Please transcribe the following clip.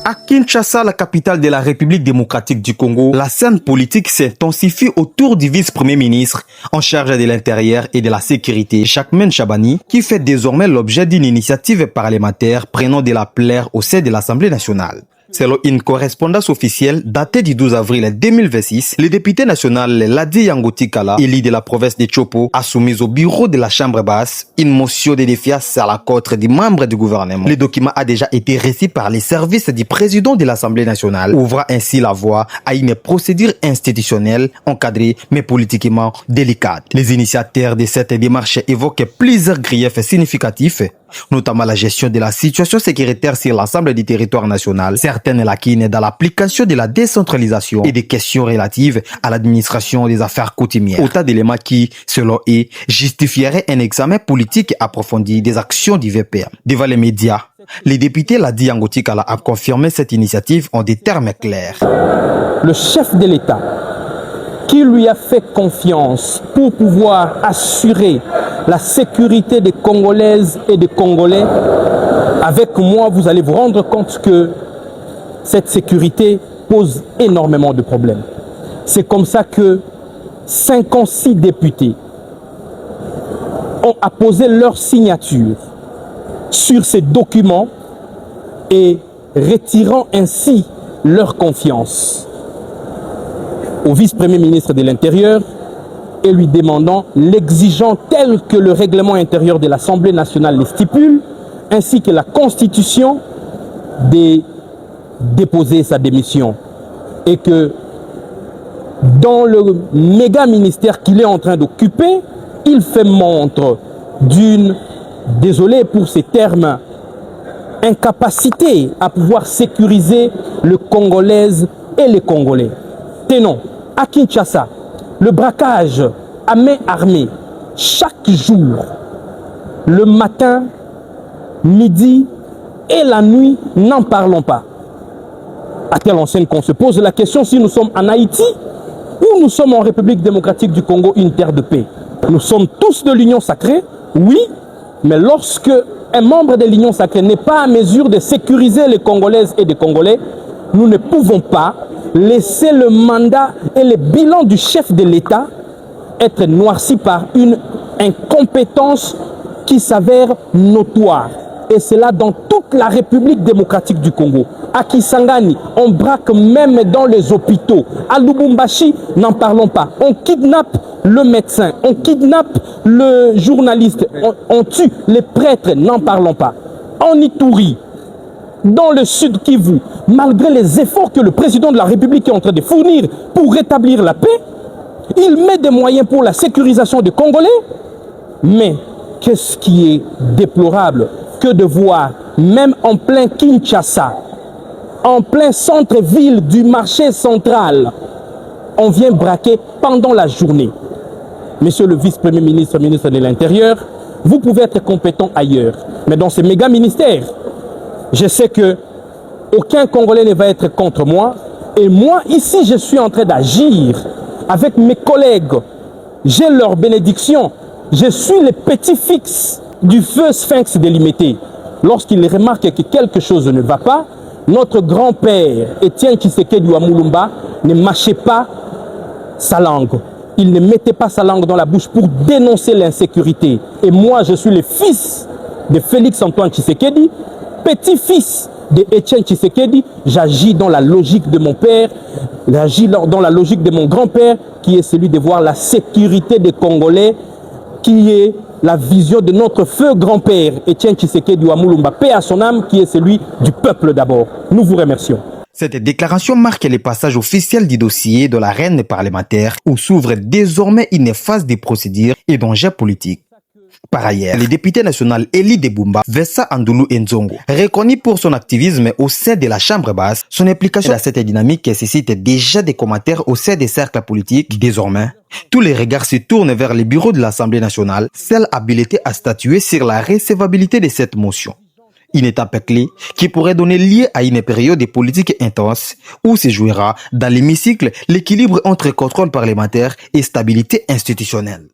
À Kinshasa, la capitale de la République démocratique du Congo, la scène politique s'intensifie autour du vice-premier ministre en charge de l'intérieur et de la sécurité, Jacquemain Chabani, qui fait désormais l'objet d'une initiative parlementaire prenant de la plaire au sein de l'Assemblée nationale. Selon une correspondance officielle datée du 12 avril 2026, le député national Ladi Yangoti Kala, élu de la province de Chopo, a soumis au bureau de la Chambre basse une motion de défiance à l'encontre des membres du gouvernement. Le document a déjà été reçu par les services du président de l'Assemblée nationale, ouvrant ainsi la voie à une procédure institutionnelle encadrée mais politiquement délicate. Les initiateurs de cette démarche évoquent plusieurs griefs significatifs, notamment la gestion de la situation sécuritaire sur l'ensemble du territoire national, certaines lacunes dans l'application de la décentralisation et des questions relatives à l'administration des affaires coutumières. Autant d'éléments qui, selon eux, justifieraient un examen politique approfondi des actions du VPM. Devant les médias, les députés Ladi Yangoti Kala a confirmé cette initiative en des termes clairs. Le chef de l'État qui lui a fait confiance pour pouvoir assurer la sécurité des Congolaises et des Congolais, avec moi, vous allez vous rendre compte que cette sécurité pose énormément de problèmes. C'est comme ça que 56 députés ont apposé leur signature sur ces documents et retirant ainsi leur confiance au vice-premier ministre de l'Intérieur et lui demandant, l'exigeant tel que le règlement intérieur de l'Assemblée nationale le stipule, ainsi que la Constitution, de déposer sa démission. Et que dans le méga ministère qu'il est en train d'occuper, il fait montre d'une, désolé pour ces termes, incapacité à pouvoir sécuriser le Congolaise et les Congolais. Tenons, à Kinshasa, le braquage à main armée, chaque jour, le matin, midi et la nuit, n'en parlons pas. À telle enseigne qu'on se pose la question si nous sommes en Haïti ou nous sommes en République démocratique du Congo, une terre de paix. Nous sommes tous de l'Union sacrée, oui, mais lorsque un membre de l'Union sacrée n'est pas à mesure de sécuriser les Congolaises et les Congolais, nous ne pouvons pas laisser le mandat et le bilan du chef de l'État être noirci par une incompétence qui s'avère notoire. Et c'est là dans toute la République démocratique du Congo. À Kisangani, on braque même dans les hôpitaux. À Lubumbashi, n'en parlons pas. On kidnappe le médecin, on kidnappe le journaliste, on tue les prêtres, n'en parlons pas. En Ituri, dans le sud Kivu, malgré les efforts que le président de la République est en train de fournir pour rétablir la paix, il met des moyens pour la sécurisation des Congolais. Mais qu'est-ce qui est déplorable que de voir, même en plein Kinshasa, en plein centre-ville du marché central, on vient braquer pendant la journée. Monsieur le vice-premier ministre, ministre de l'Intérieur, vous pouvez être compétent ailleurs, mais dans ces méga ministères, je sais que aucun Congolais ne va être contre moi. Et moi, ici, je suis en train d'agir avec mes collègues. J'ai leur bénédiction. Je suis le petit-fils du feu Sphinx délimité. Lorsqu'il remarque que quelque chose ne va pas, notre grand-père, Étienne Tshisekedi Wamulumba, ne mâchait pas sa langue. Il ne mettait pas sa langue dans la bouche pour dénoncer l'insécurité. Et moi, je suis le fils de Félix Antoine Tshisekedi, petit-fils de Étienne Tshisekedi, j'agis dans la logique de mon père, j'agis dans la logique de mon grand-père, qui est celui de voir la sécurité des Congolais, qui est la vision de notre feu grand-père, Étienne Tshisekedi Wamulumba, paix à son âme, qui est celui du peuple d'abord. Nous vous remercions. Cette déclaration marque le passage officiel du dossier de l'arène parlementaire où s'ouvre désormais une phase de procédures et d'enjeux politiques. Par ailleurs, le député national Eli Debumba, Vessa Andoulou Nzongo, reconnu pour son activisme au sein de la Chambre basse, son implication dans cette dynamique suscite déjà des commentaires au sein des cercles politiques. Désormais, tous les regards se tournent vers le bureau de l'Assemblée nationale, seule habilité à statuer sur la recevabilité de cette motion. Une étape clé qui pourrait donner lieu à une période de politique intense où se jouera dans l'hémicycle l'équilibre entre contrôle parlementaire et stabilité institutionnelle.